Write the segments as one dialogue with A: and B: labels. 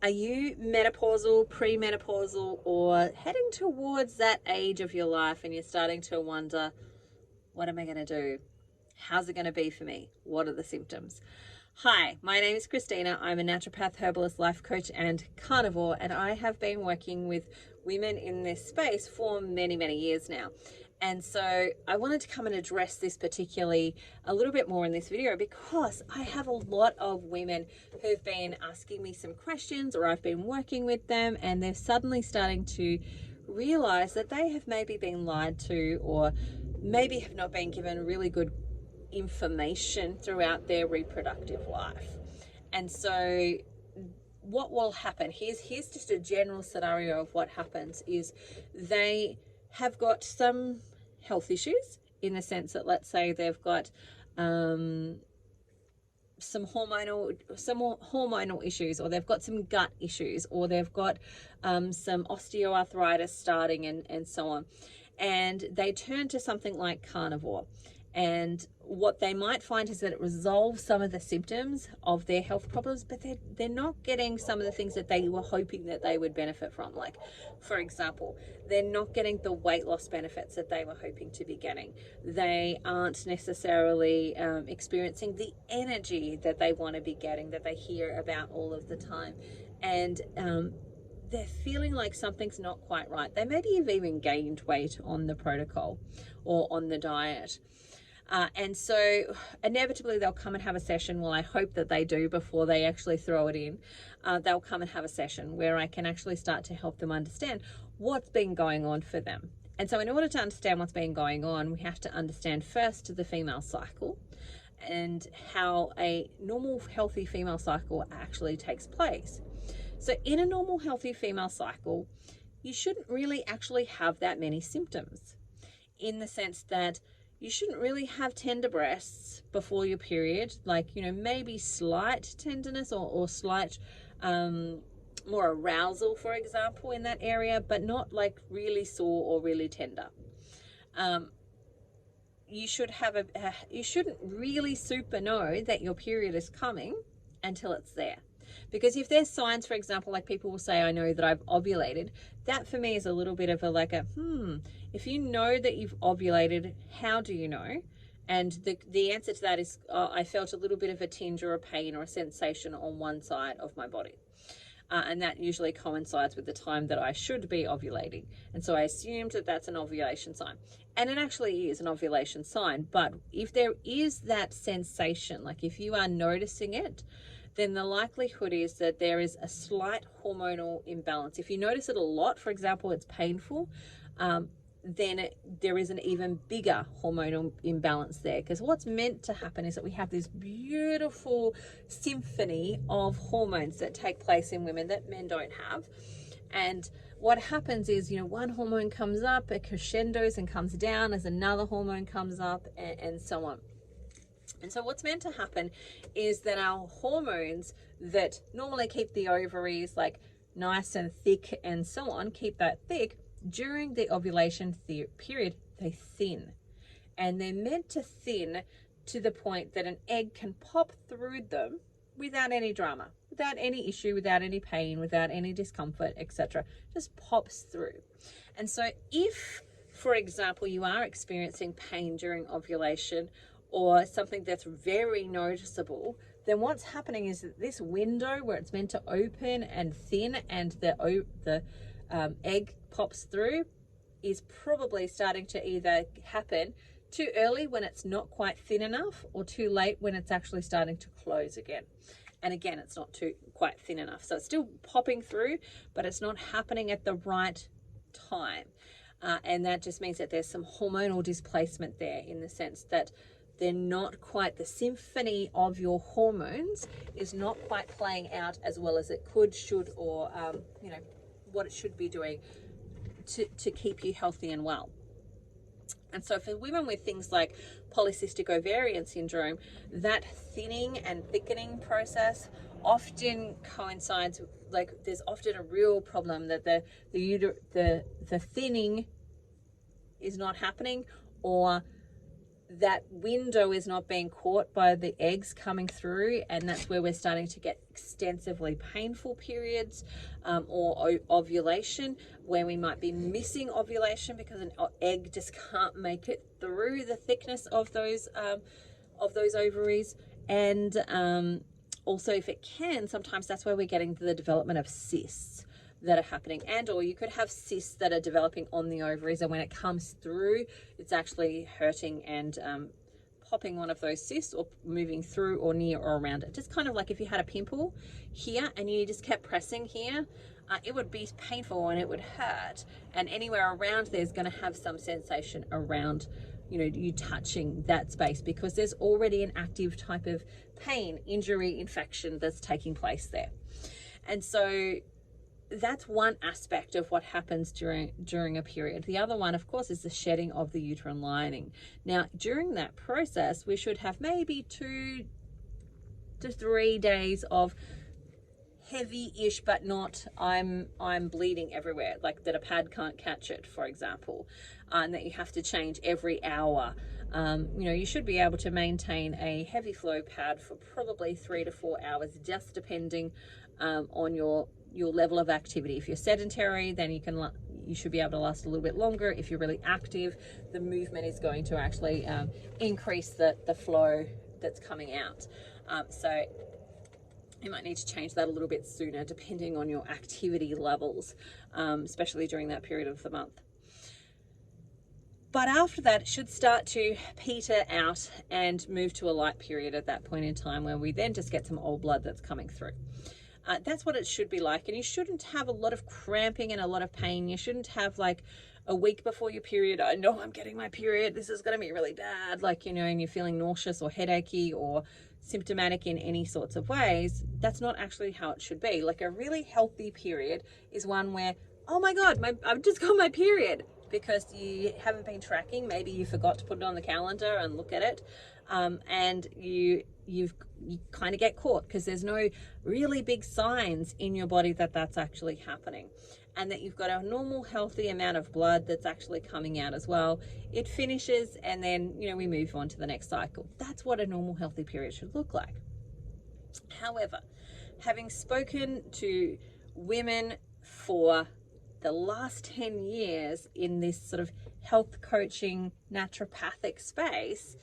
A: Are you menopausal, premenopausal, or heading towards that age of your life and you're starting to wonder, what am I going to do? How's it going to be for me? What are the symptoms? Hi, my name is Christina. I'm a naturopath, herbalist, life coach, and carnivore, and I have been working with women in this space for many, many years now. And so I wanted to come and address this particularly a little bit more in this video because I have a lot of women who've been asking me some questions, or I've been working with them and they're suddenly starting to realize that they have maybe been lied to, or maybe have not been given really good information throughout their reproductive life. And so what will happen, here's just a general scenario of what happens, is they have got some health issues in the sense that, let's say they've got some hormonal issues, or they've got some gut issues, or they've got some osteoarthritis starting, and so on. And they turn to something like Carnivore. And what they might find is that it resolves some of the symptoms of their health problems, but they're not getting some of the things that they were hoping that they would benefit from. Like, for example, they're not getting the weight loss benefits that they were hoping to be getting. They aren't necessarily experiencing the energy that they want to be getting, that they hear about all of the time. And they're feeling like something's not quite right. They maybe have even gained weight on the protocol or on the diet. And so inevitably they'll come and have a session. Well, I hope that they do before they actually throw it in. They'll come and have a session where I can actually start to help them understand what's been going on for them. And so in order to understand what's been going on, we have to understand first the female cycle and how a normal healthy female cycle actually takes place. So in a normal healthy female cycle, you shouldn't really actually have that many symptoms, in the sense that you shouldn't really have tender breasts before your period, like, maybe slight tenderness or slight more arousal, for example, in that area, but not like really sore or really tender. You shouldn't really super know that your period is coming until it's there. Because if there's signs, for example, like people will say, I know that I've ovulated, that for me is a little bit of if you know that you've ovulated, how do you know? And the answer to that is, I felt a little bit of a tinge or a pain or a sensation on one side of my body. And that usually coincides with the time that I should be ovulating. And so I assumed that that's an ovulation sign. And it actually is an ovulation sign. But if there is that sensation, like if you are noticing it, then the likelihood is that there is a slight hormonal imbalance. If you notice it a lot, for example, it's painful, then there is an even bigger hormonal imbalance there. Because what's meant to happen is that we have this beautiful symphony of hormones that take place in women that men don't have. And what happens is, one hormone comes up, it crescendos and comes down as another hormone comes up, and so on. And so what's meant to happen is that our hormones that normally keep the ovaries like nice and thick and so on, keep that thick, during the ovulation period, they thin. And they're meant to thin to the point that an egg can pop through them without any drama, without any issue, without any pain, without any discomfort, etc. Just pops through. And so if, for example, you are experiencing pain during ovulation, or something that's very noticeable, then what's happening is that this window where it's meant to open and thin and the egg pops through is probably starting to either happen too early when it's not quite thin enough, or too late when it's actually starting to close again. And again, it's not quite thin enough. So it's still popping through, but it's not happening at the right time. And that just means that there's some hormonal displacement there, in the sense that they're not quite, the symphony of your hormones is not quite playing out as well as it could, should, or, what it should be doing to keep you healthy and well. And so for women with things like polycystic ovarian syndrome, that thinning and thickening process often coincides, like there's often a real problem that the thinning is not happening, or that window is not being caught by the eggs coming through, and that's where we're starting to get extensively painful periods, or ovulation, where we might be missing ovulation because an egg just can't make it through the thickness of those ovaries. And also, if it can, sometimes that's where we're getting the development of cysts that are happening, and or you could have cysts that are developing on the ovaries, and when it comes through, it's actually hurting and popping one of those cysts, or moving through or near or around it. Just kind of like if you had a pimple here and you just kept pressing here, it would be painful and it would hurt, and anywhere around there's going to have some sensation around, you know, you touching that space, because there's already an active type of pain, injury, infection that's taking place there. And so that's one aspect of what happens during a period. The other one, of course, is the shedding of the uterine lining. Now, during that process, we should have maybe 2 to 3 days of heavy-ish, but not I'm bleeding everywhere, like that a pad can't catch it, for example, and that you have to change every hour. You know, you should be able to maintain a heavy flow pad for probably 3 to 4 hours, just depending on your level of activity. If you're sedentary, then you should be able to last a little bit longer. If you're really active, the movement is going to actually increase the flow that's coming out. So you might need to change that a little bit sooner, depending on your activity levels, especially during that period of the month. But after that, it should start to peter out and move to a light period at that point in time, where we then just get some old blood that's coming through. That's what it should be like. And you shouldn't have a lot of cramping and a lot of pain. You shouldn't have like a week before your period, I know I'm getting my period, this is going to be really bad, like, you know, and you're feeling nauseous or headachy or symptomatic in any sorts of ways. That's not actually how it should be. Like, a really healthy period is one where, oh my God, I've just got my period, because you haven't been tracking. Maybe you forgot to put it on the calendar and look at it. And you kind of get caught because there's no really big signs in your body that that's actually happening, and that you've got a normal healthy amount of blood that's actually coming out as well. It finishes, and then, you know, we move on to the next cycle. That's what a normal healthy period should look like. However, having spoken to women for the last 10 years in this sort of health coaching naturopathic space,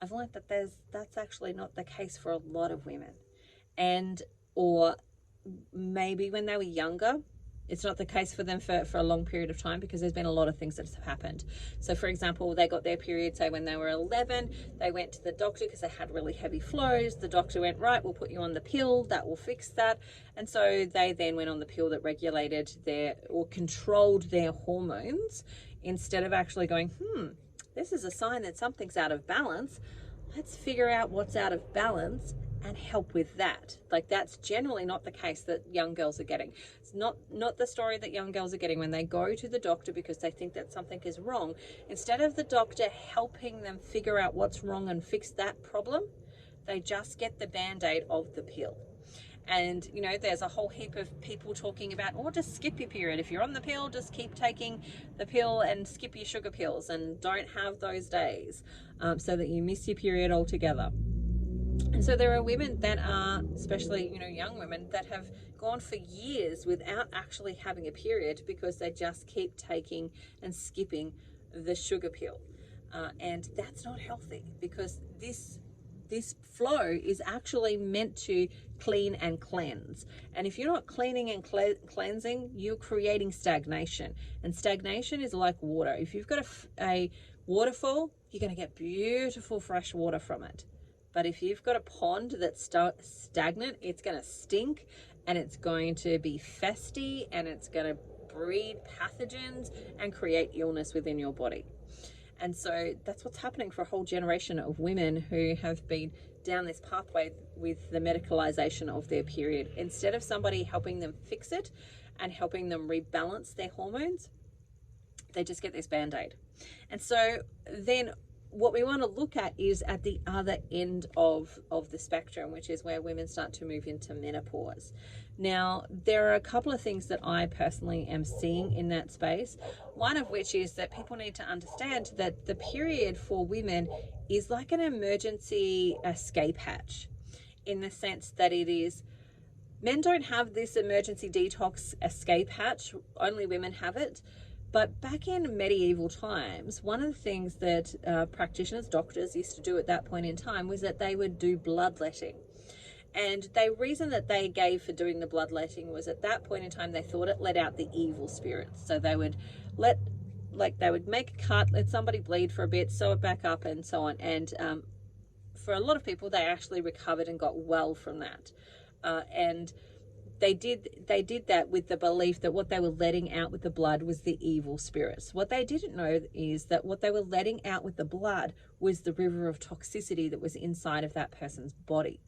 A: I've learned that that's actually not the case for a lot of women. And or maybe when they were younger, it's not the case for them for a long period of time, because there's been a lot of things that have happened. So for example, they got their period, say when they were 11, they went to the doctor because they had really heavy flows. The doctor went, right, we'll put you on the pill, that will fix that. And so they then went on the pill that regulated or controlled their hormones, instead of actually going, this is a sign that something's out of balance. Let's figure out what's out of balance and help with that. Like, that's generally not the case that young girls are getting. It's not the story that young girls are getting when they go to the doctor because they think that something is wrong. Instead of the doctor helping them figure out what's wrong and fix that problem, they just get the band-aid of the pill. And, you know, there's a whole heap of people talking about, just skip your period. If you're on the pill, just keep taking the pill and skip your sugar pills and don't have those days, so that you miss your period altogether. And so there are women that are, especially, you know, young women, that have gone for years without actually having a period because they just keep taking and skipping the sugar pill. And that's not healthy, because this flow is actually meant to clean and cleanse. And if you're not cleaning and cleansing, you're creating stagnation. And stagnation is like water. If you've got a waterfall, you're going to get beautiful fresh water from it. But if you've got a pond that's stagnant, it's going to stink, and it's going to be festy, and it's going to breed pathogens and create illness within your body. And so that's what's happening for a whole generation of women who have been down this pathway with the medicalization of their period. Instead of somebody helping them fix it and helping them rebalance their hormones, they just get this band-aid. And so then what we want to look at is at the other end of the spectrum, which is where women start to move into menopause. Now, there are a couple of things that I personally am seeing in that space. One of which is that people need to understand that the period for women is like an emergency escape hatch, in the sense that it is, men don't have this emergency detox escape hatch, only women have it. But back in medieval times, one of the things that practitioners, doctors used to do at that point in time was that they would do bloodletting. And the reason that they gave for doing the bloodletting was at that point in time, they thought it let out the evil spirits. So they would they would make a cut, let somebody bleed for a bit, sew it back up and so on. And for a lot of people, they actually recovered and got well from that. And they did that with the belief that what they were letting out with the blood was the evil spirits. What they didn't know is that what they were letting out with the blood was the river of toxicity that was inside of that person's body.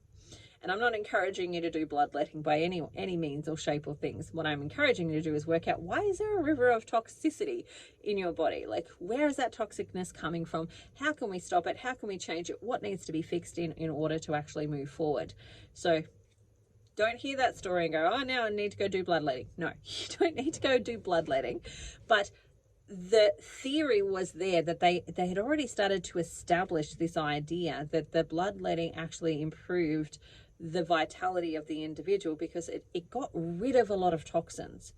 A: And I'm not encouraging you to do bloodletting by any means or shape or things. What I'm encouraging you to do is work out, why is there a river of toxicity in your body? Like, where is that toxicness coming from? How can we stop it? How can we change it? What needs to be fixed in order to actually move forward? So don't hear that story and go, oh, now I need to go do bloodletting. No, you don't need to go do bloodletting. But the theory was there that they had already started to establish this idea that the bloodletting actually improved the vitality of the individual because it got rid of a lot of toxins.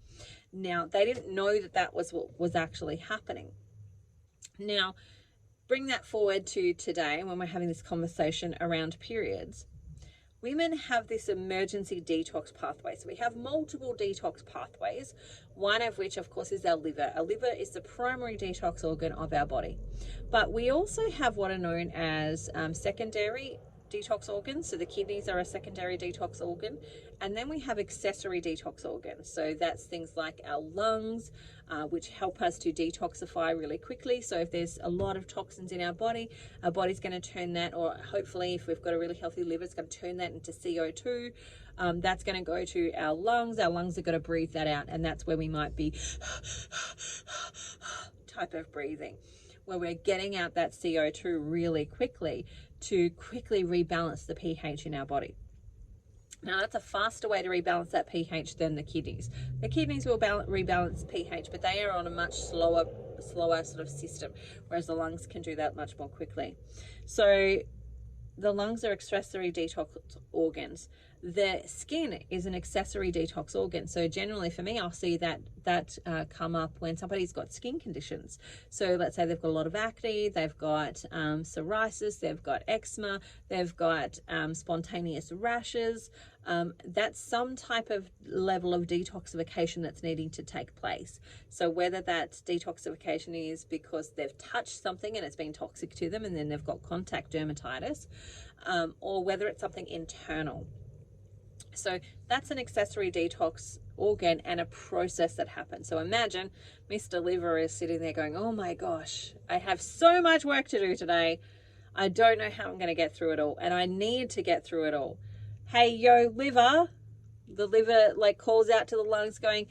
A: Now, they didn't know that that was what was actually happening. Now, bring that forward to today when we're having this conversation around periods. Women have this emergency detox pathway. So we have multiple detox pathways, one of which, of course, is our liver. Our liver is the primary detox organ of our body. But we also have what are known as secondary detox organs. So the kidneys are a secondary detox organ. And then we have accessory detox organs. So that's things like our lungs, which help us to detoxify really quickly. So if there's a lot of toxins in our body's going to turn that, or hopefully if we've got a really healthy liver, it's going to turn that into CO2. That's going to go to our lungs. Our lungs are going to breathe that out. And that's where we might be type of breathing, where we're getting out that CO2 really quickly to quickly rebalance the pH in our body. Now, that's a faster way to rebalance that pH than the kidneys. The kidneys will rebalance pH, but they are on a much slower sort of system, whereas the lungs can do that much more quickly. So the lungs are accessory detox organs. The skin is an accessory detox organ. So generally for me, I'll see that come up when somebody's got skin conditions. So let's say they've got a lot of acne, they've got psoriasis, they've got eczema, they've got spontaneous rashes. That's some type of level of detoxification that's needing to take place. So whether that detoxification is because they've touched something and it's been toxic to them and then they've got contact dermatitis, or whether it's something internal. So that's an accessory detox organ and a process that happens. So imagine Mr. Liver is sitting there going, oh my gosh, I have so much work to do today. I don't know how I'm going to get through it all. And I need to get through it all. Hey, yo, liver. The liver calls out to the lungs going,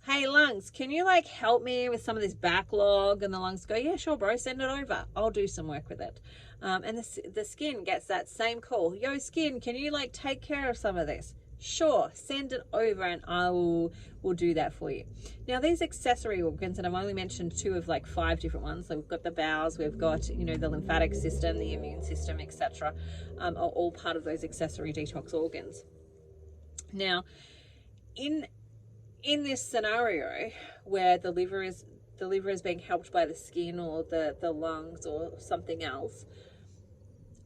A: hey, lungs, can you help me with some of this backlog? And the lungs go, yeah, sure, bro, send it over. I'll do some work with it. And the skin gets that same call. Yo, skin, can you take care of some of this? Sure, send it over and I will do that for you. Now, these accessory organs, and I've only mentioned 2 of 5 different ones. So we've got the bowels, we've got, the lymphatic system, the immune system, etc. Are all part of those accessory detox organs. Now, in this scenario where the liver is being helped by the skin or the lungs or something else,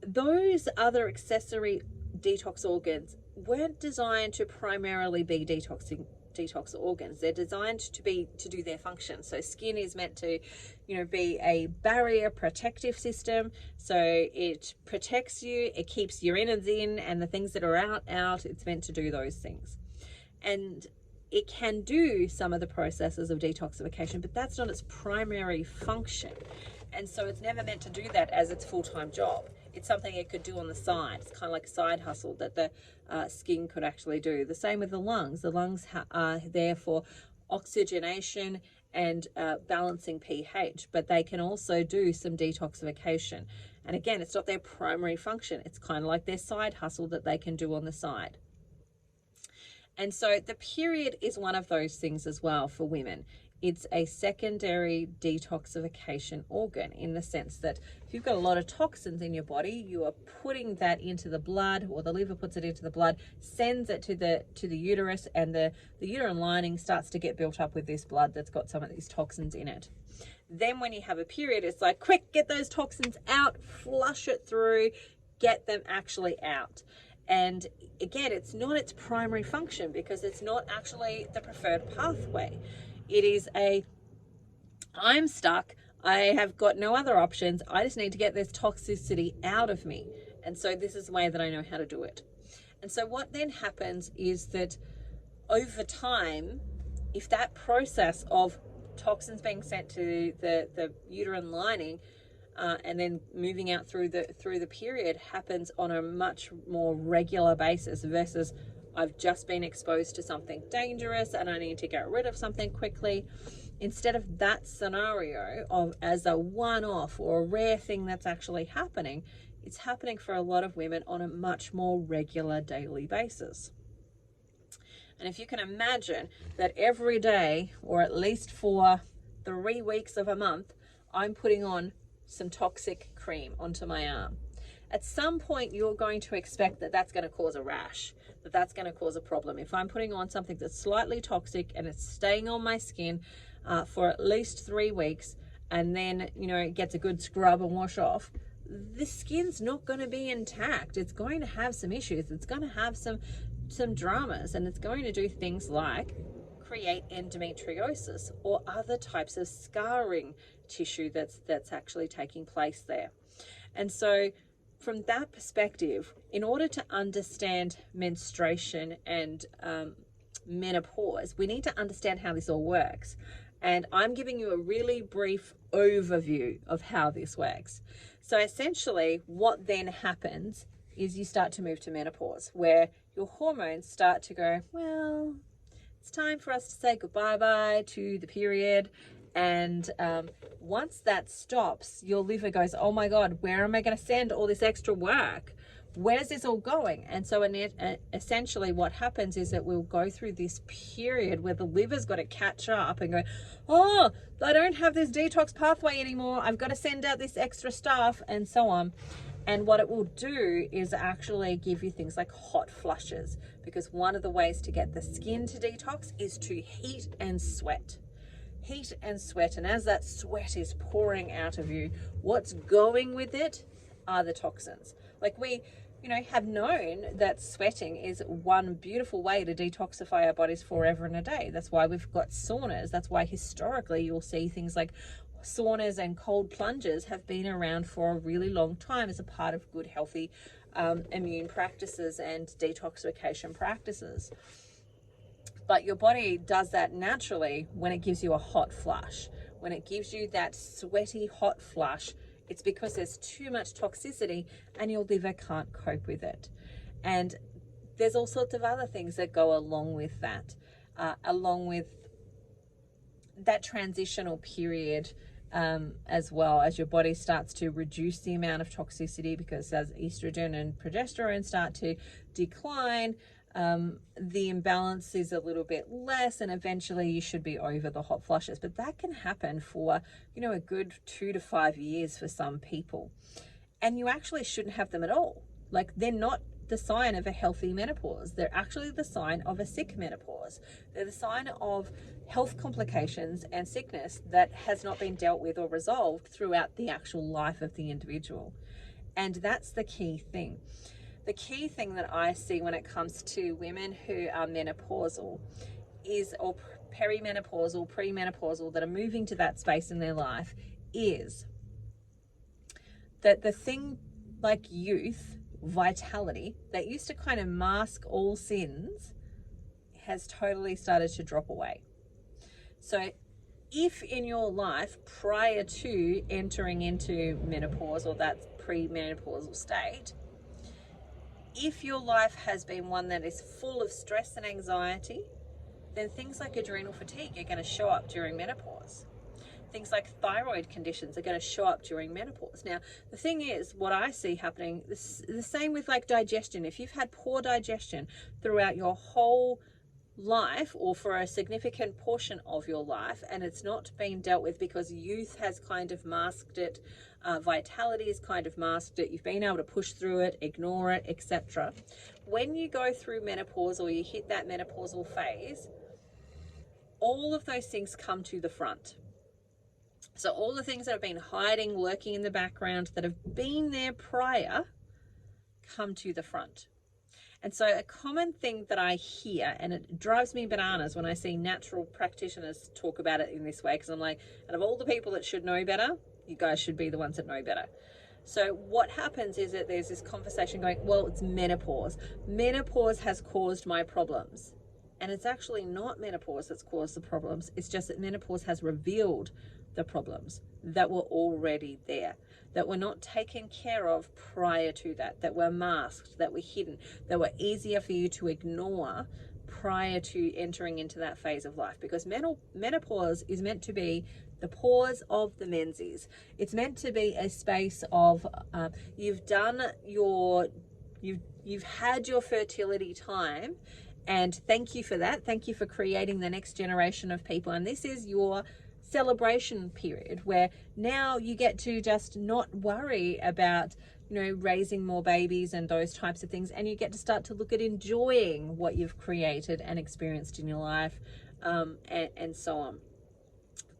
A: those other accessory detox organs weren't designed to primarily be detox organs. They're designed to do their function. So skin is meant to, be a barrier protective system. So it protects you, it keeps your innards in, and the things that are out. It's meant to do those things. And it can do some of the processes of detoxification, but that's not its primary function. And so it's never meant to do that as its full-time job. It's something it could do on the side. It's kind of like a side hustle that the skin could actually do. The same with the lungs. The lungs are there for oxygenation and balancing pH, but they can also do some detoxification. And again, it's not their primary function. It's kind of like their side hustle that they can do on the side. And so the period is one of those things as well for women. It's a secondary detoxification organ, in the sense that if you've got a lot of toxins in your body, you are putting that into the blood, or the liver puts it into the blood, sends it to the uterus, and the uterine lining starts to get built up with this blood that's got some of these toxins in it. Then when you have a period, it's like, quick, get those toxins out, flush it through, get them actually out. And again, it's not its primary function, because it's not actually the preferred pathway. It is I'm stuck, I have got no other options, I just need to get this toxicity out of me. And so this is the way that I know how to do it. And so what then happens is that over time, if that process of toxins being sent to the uterine lining and then moving out through the period happens on a much more regular basis, versus I've just been exposed to something dangerous and I need to get rid of something quickly. Instead of that scenario of as a one-off or a rare thing that's actually happening, it's happening for a lot of women on a much more regular daily basis. And if you can imagine that every day, or at least for 3 weeks of a month, I'm putting on some toxic cream onto my arm, at some point you're going to expect that that's going to cause a rash, that that's going to cause a problem. If I'm putting on something that's slightly toxic and it's staying on my skin for at least 3 weeks, and then, you know, it gets a good scrub and wash off, the skin's not going to be intact. It's going to have some issues. It's going to have some dramas, and it's going to do things like create endometriosis or other types of scarring tissue that's actually taking place there. And so from that perspective, in order to understand menstruation and menopause, we need to understand how this all works. And I'm giving you a really brief overview of how this works. So essentially, what then happens is you start to move to menopause, where your hormones start to go, well, it's time for us to say goodbye to the period. And once that stops, your liver goes, oh my God, where am I going to send all this extra work? Where's this all going? And so essentially what happens is that we'll go through this period where the liver's got to catch up and go, oh, I don't have this detox pathway anymore. I've got to send out this extra stuff, and so on. And what it will do is actually give you things like hot flushes, because one of the ways to get the skin to detox is to heat and sweat. Heat and sweat. And as that sweat is pouring out of you, what's going with it are the toxins. Like we, have known that sweating is one beautiful way to detoxify our bodies forever and a day. That's why we've got saunas. That's why historically you'll see things like saunas and cold plunges have been around for a really long time as a part of good, healthy immune practices and detoxification practices. But your body does that naturally when it gives you a hot flush. When it gives you that sweaty hot flush, it's because there's too much toxicity and your liver can't cope with it. And there's all sorts of other things that go along with that, along with that transitional period as well, as your body starts to reduce the amount of toxicity, because as estrogen and progesterone start to decline, the imbalance is a little bit less, and eventually you should be over the hot flushes. But that can happen for, a good 2 to 5 years for some people. And you actually shouldn't have them at all. Like, they're not the sign of a healthy menopause. They're actually the sign of a sick menopause. They're the sign of health complications and sickness that has not been dealt with or resolved throughout the actual life of the individual. And that's the key thing. The key thing that I see when it comes to women who are menopausal or perimenopausal, premenopausal, that are moving to that space in their life, is that the thing like youth, vitality, that used to kind of mask all sins, has totally started to drop away. So if in your life prior to entering into menopause, or that premenopausal state, if your life has been one that is full of stress and anxiety, then things like adrenal fatigue are going to show up during menopause. Things like thyroid conditions are going to show up during menopause. Now, the thing is, what I see happening, the same with like digestion. If you've had poor digestion throughout your whole life or for a significant portion of your life, and it's not been dealt with because youth has kind of masked it, vitality has kind of masked it, you've been able to push through it, ignore it, etc. When you go through menopause or you hit that menopausal phase, all of those things come to the front. So all the things that have been hiding, lurking in the background, that have been there prior, come to the front. And so a common thing that I hear, and it drives me bananas when I see natural practitioners talk about it in this way, because I'm like, out of all the people that should know better, you guys should be the ones that know better. So what happens is that there's this conversation going, well, it's menopause. Menopause has caused my problems. And it's actually not menopause that's caused the problems. It's just that menopause has revealed the problems that were already there, that were not taken care of prior to that, that were masked, that were hidden, that were easier for you to ignore prior to entering into that phase of life. Because menopause is meant to be the pause of the menses. It's meant to be a space of you've had your fertility time, and thank you for that. Thank you for creating the next generation of people. And this is your celebration period where now you get to just not worry about, raising more babies and those types of things, and you get to start to look at enjoying what you've created and experienced in your life, and so on.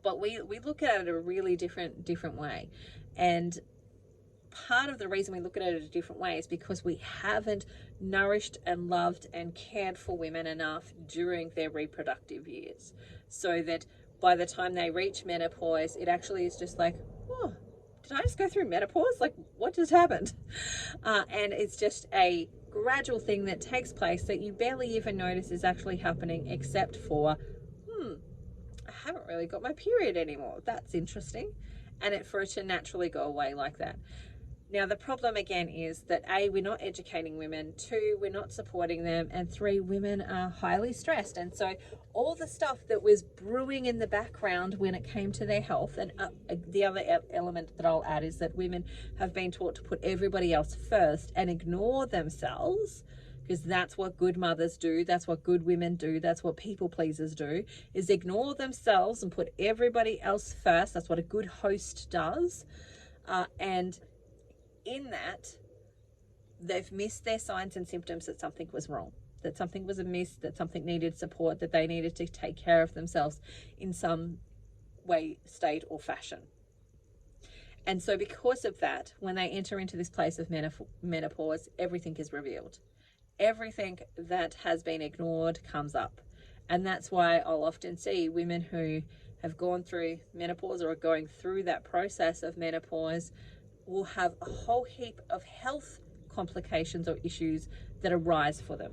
A: But we look at it a really different way, and part of the reason we look at it a different way is because we haven't nourished and loved and cared for women enough during their reproductive years, so that by the time they reach menopause, it actually is just like, oh, did I just go through menopause? Like, what just happened? And it's just a gradual thing that takes place that you barely even notice is actually happening, except for, I haven't really got my period anymore. That's interesting. And for it to naturally go away like that. Now, the problem again is that A, we're not educating women, 2, we're not supporting them, and 3, women are highly stressed. And so all the stuff that was brewing in the background when it came to their health, and the other element that I'll add is that women have been taught to put everybody else first and ignore themselves, because that's what good mothers do, that's what good women do, that's what people pleasers do, is ignore themselves and put everybody else first. That's what a good host does. And in that, they've missed their signs and symptoms that something was wrong, that something was amiss, that something needed support, that they needed to take care of themselves in some way, state, or fashion. And so because of that, when they enter into this place of menopause, everything is revealed. Everything that has been ignored comes up. And that's why I'll often see women who have gone through menopause or are going through that process of menopause will have a whole heap of health complications or issues that arise for them.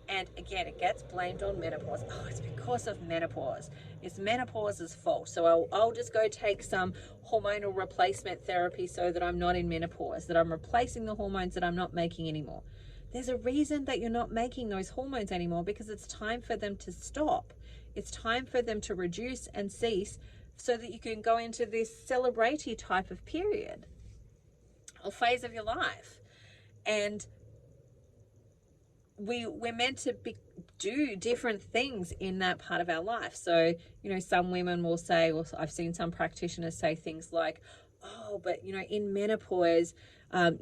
A: And again, it gets blamed on menopause. Oh, it's because of menopause. It's menopause's fault. So I'll just go take some hormonal replacement therapy so that I'm not in menopause, that I'm replacing the hormones that I'm not making anymore. There's a reason that you're not making those hormones anymore, because it's time for them to stop. It's time for them to reduce and cease, so that you can go into this celebratory type of period or phase of your life. And we're meant to do different things in that part of our life. So, some women will say, or I've seen some practitioners say things like, oh, but in menopause,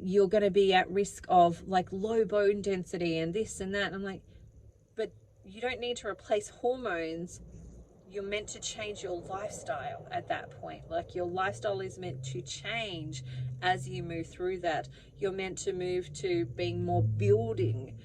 A: you're going to be at risk of like low bone density and this and that. And I'm like, but you don't need to replace hormones. You're meant to change your lifestyle at that point. Like, your lifestyle is meant to change as you move through that. You're meant to move to being more building,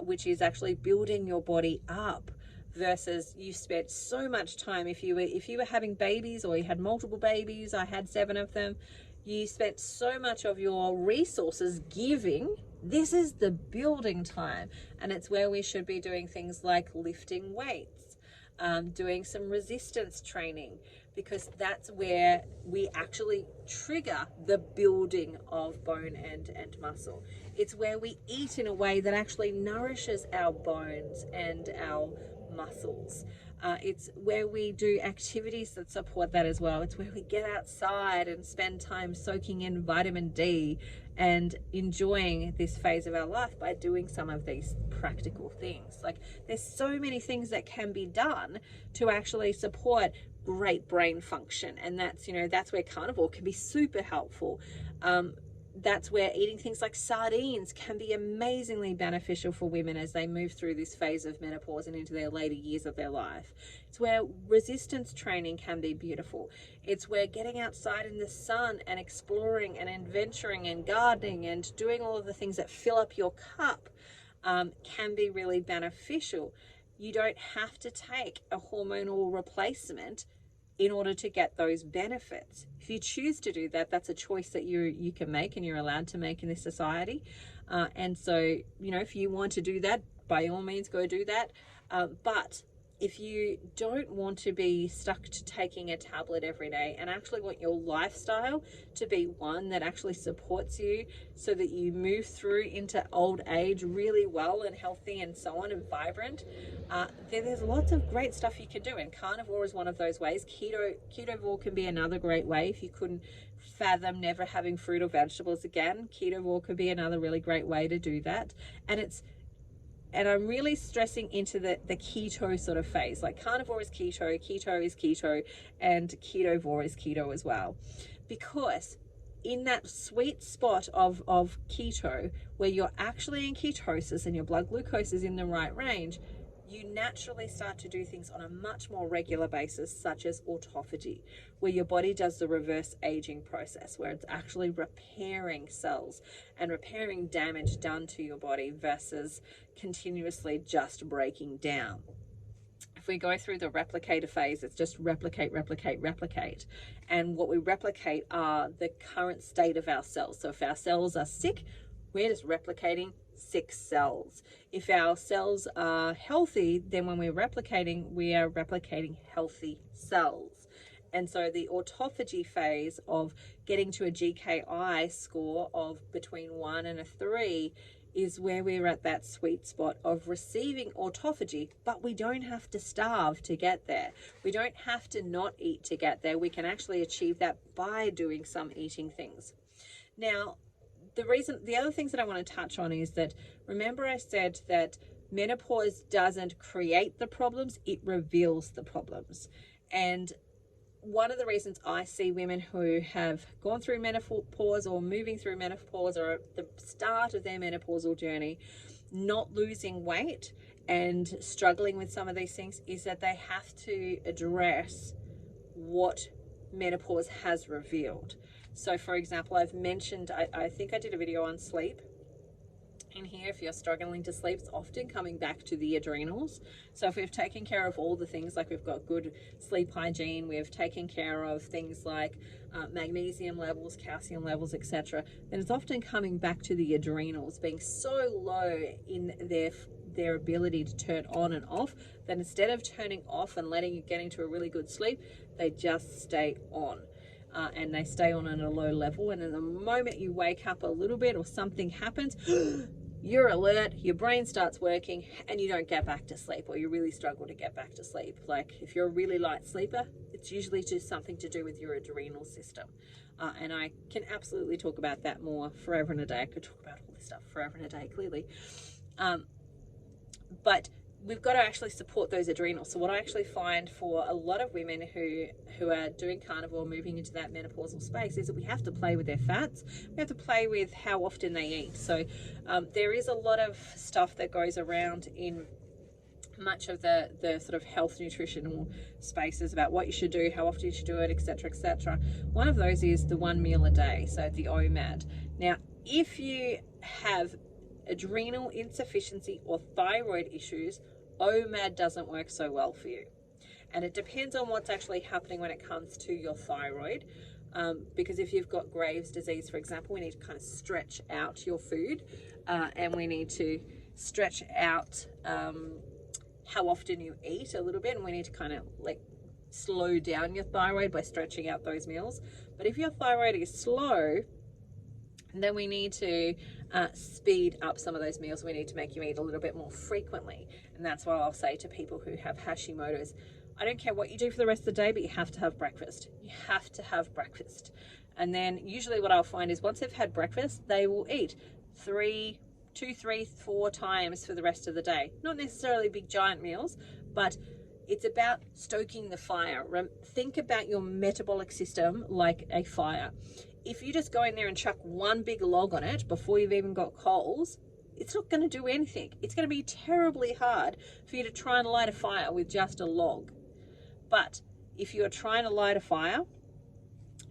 A: which is actually building your body up, versus you spent so much time, if you were having babies or you had multiple babies, I had 7 of them, you spent so much of your resources giving. This is the building time, and it's where we should be doing things like lifting weights, doing some resistance training, because that's where we actually trigger the building of bone and muscle. It's where we eat in a way that actually nourishes our bones and our muscles. It's where we do activities that support that as well. It's where we get outside and spend time soaking in vitamin D and enjoying this phase of our life by doing some of these practical things. Like, there's so many things that can be done to actually support great brain function, and that's where carnivore can be super helpful. That's where eating things like sardines can be amazingly beneficial for women as they move through this phase of menopause and into their later years of their life. It's where resistance training can be beautiful. It's where getting outside in the sun and exploring and adventuring and gardening and doing all of the things that fill up your cup can be really beneficial. You don't have to take a hormonal replacement in order to get those benefits. If you choose to do that, that's a choice that you can make and you're allowed to make in this society. And so, if you want to do that, by all means, go do that. But if you don't want to be stuck to taking a tablet every day and actually want your lifestyle to be one that actually supports you so that you move through into old age really well and healthy and so on and vibrant, there's lots of great stuff you can do, and carnivore is one of those ways. Ketovore can be another great way. If you couldn't fathom never having fruit or vegetables again, ketovore could be another really great way to do that. And I'm really stressing into the keto sort of phase. Like, carnivore is keto, keto is keto, and ketovore is keto as well. Because in that sweet spot of keto, where you're actually in ketosis and your blood glucose is in the right range, you naturally start to do things on a much more regular basis, such as autophagy, where your body does the reverse aging process, where it's actually repairing cells and repairing damage done to your body versus continuously just breaking down. If we go through the replicator phase, it's just replicate. And what we replicate are the current state of our cells. So if our cells are sick, we're just replicating sick cells. If our cells are healthy, then when we're replicating, we are replicating healthy cells. And so the autophagy phase of getting to a GKI score of between 1 and a 3 is where we're at that sweet spot of receiving autophagy, but we don't have to starve to get there. We don't have to not eat to get there. We can actually achieve that by doing some eating things. Now, the other things that I want to touch on is that, remember I said that menopause doesn't create the problems, it reveals the problems. And one of the reasons I see women who have gone through menopause or moving through menopause or at the start of their menopausal journey not losing weight and struggling with some of these things is that they have to address what menopause has revealed. So for example, I've mentioned, I think I did a video on sleep. In here, if you're struggling to sleep, it's often coming back to the adrenals. So if we've taken care of all the things, like we've got good sleep hygiene, we've taken care of things like magnesium levels, calcium levels, etc., then it's often coming back to the adrenals being so low in their ability to turn on and off that instead of turning off and letting you get into a really good sleep, they just stay on. And they stay on at a low level, and in the moment you wake up a little bit or something happens, you're alert, your brain starts working, and you don't get back to sleep, or you really struggle to get back to sleep. Like, if you're a really light sleeper, it's usually just something to do with your adrenal system. And I can absolutely talk about that more forever and a day. I could talk about all this stuff forever and a day, clearly. But we've got to actually support those adrenals. So what I actually find for a lot of women who are doing carnivore, moving into that menopausal space, is that we have to play with their fats. We have to play with how often they eat. So there is a lot of stuff that goes around in much of the sort of health nutritional spaces about what you should do, how often you should do it, etc., etc. One of those is the 1 meal a day, so the OMAD. Now, if you have adrenal insufficiency or thyroid issues, OMAD doesn't work so well for you. And it depends on what's actually happening when it comes to your thyroid. Because if you've got Graves' disease, for example, we need to kind of stretch out your food, and we need to stretch out how often you eat a little bit, and we need to kind of like slow down your thyroid by stretching out those meals. But if your thyroid is slow, then we need to speed up some of those meals. We need to make you eat a little bit more frequently. And that's why I'll say to people who have Hashimoto's, I don't care what you do for the rest of the day, but you have to have breakfast. You have to have breakfast. And then usually what I'll find is once they've had breakfast, they will eat 2, 3, 4 times for the rest of the day. Not necessarily big giant meals, but it's about stoking the fire. Think about your metabolic system like a fire. If you just go in there and chuck one big log on it before you've even got coals, it's not going to do anything. It's going to be terribly hard for you to try and light a fire with just a log. But if you're trying to light a fire,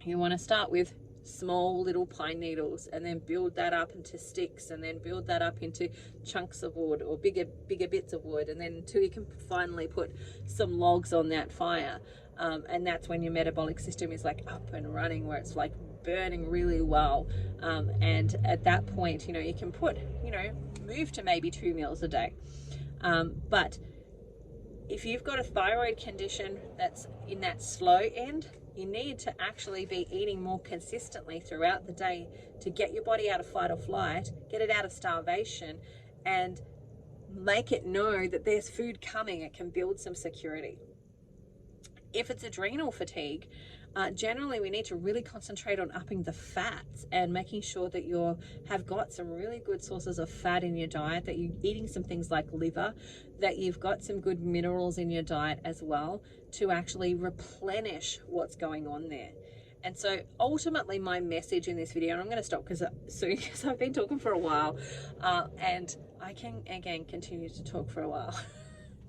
A: you want to start with small little pine needles and then build that up into sticks and then build that up into chunks of wood or bigger bits of wood, and then until you can finally put some logs on that fire. And that's when your metabolic system is like up and running, where it's like burning really well. And at that point, you can put, move to maybe 2 meals a day. But if you've got a thyroid condition that's in that slow end, you need to actually be eating more consistently throughout the day to get your body out of fight or flight, get it out of starvation, and make it know that there's food coming. It can build some security. If it's adrenal fatigue, generally we need to really concentrate on upping the fats and making sure that you have got some really good sources of fat in your diet, that you're eating some things like liver, that you've got some good minerals in your diet as well to actually replenish what's going on there. And so ultimately my message in this video, and I'm going to stop soon because I've been talking for a while, and I can again continue to talk for a while.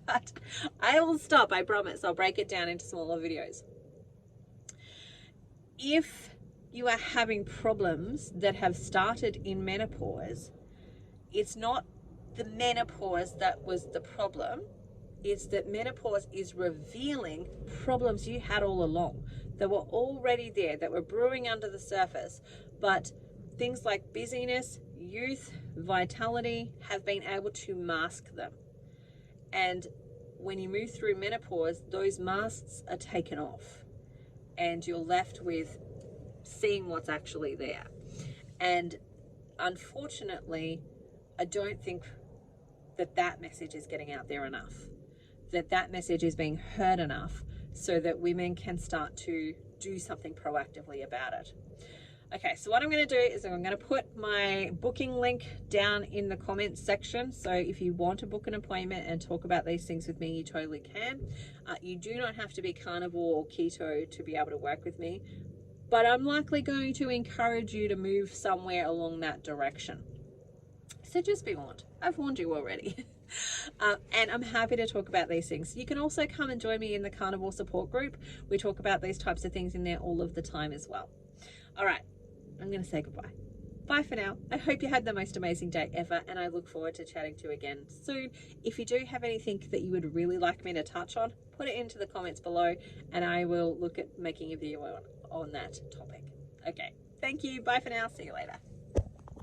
A: But I will stop, I promise. I'll break it down into smaller videos. If you are having problems that have started in menopause, it's not the menopause that was the problem. It's that menopause is revealing problems you had all along that were already there, that were brewing under the surface. But things like busyness, youth, vitality have been able to mask them. And when you move through menopause, those masks are taken off and you're left with seeing what's actually there. And unfortunately, I don't think that message is getting out there enough, that message is being heard enough so that women can start to do something proactively about it. Okay, so what I'm going to do is I'm going to put my booking link down in the comments section. So if you want to book an appointment and talk about these things with me, you totally can. You do not have to be carnivore or keto to be able to work with me, but I'm likely going to encourage you to move somewhere along that direction. So just be warned. I've warned you already. And I'm happy to talk about these things. You can also come and join me in the Carnivore support group. We talk about these types of things in there all of the time as well. All right, I'm going to say goodbye. Bye for now. I hope you had the most amazing day ever, and I look forward to chatting to you again soon. If you do have anything that you would really like me to touch on, put it into the comments below, and I will look at making a video on that topic. Okay, thank you. Bye for now. See you later.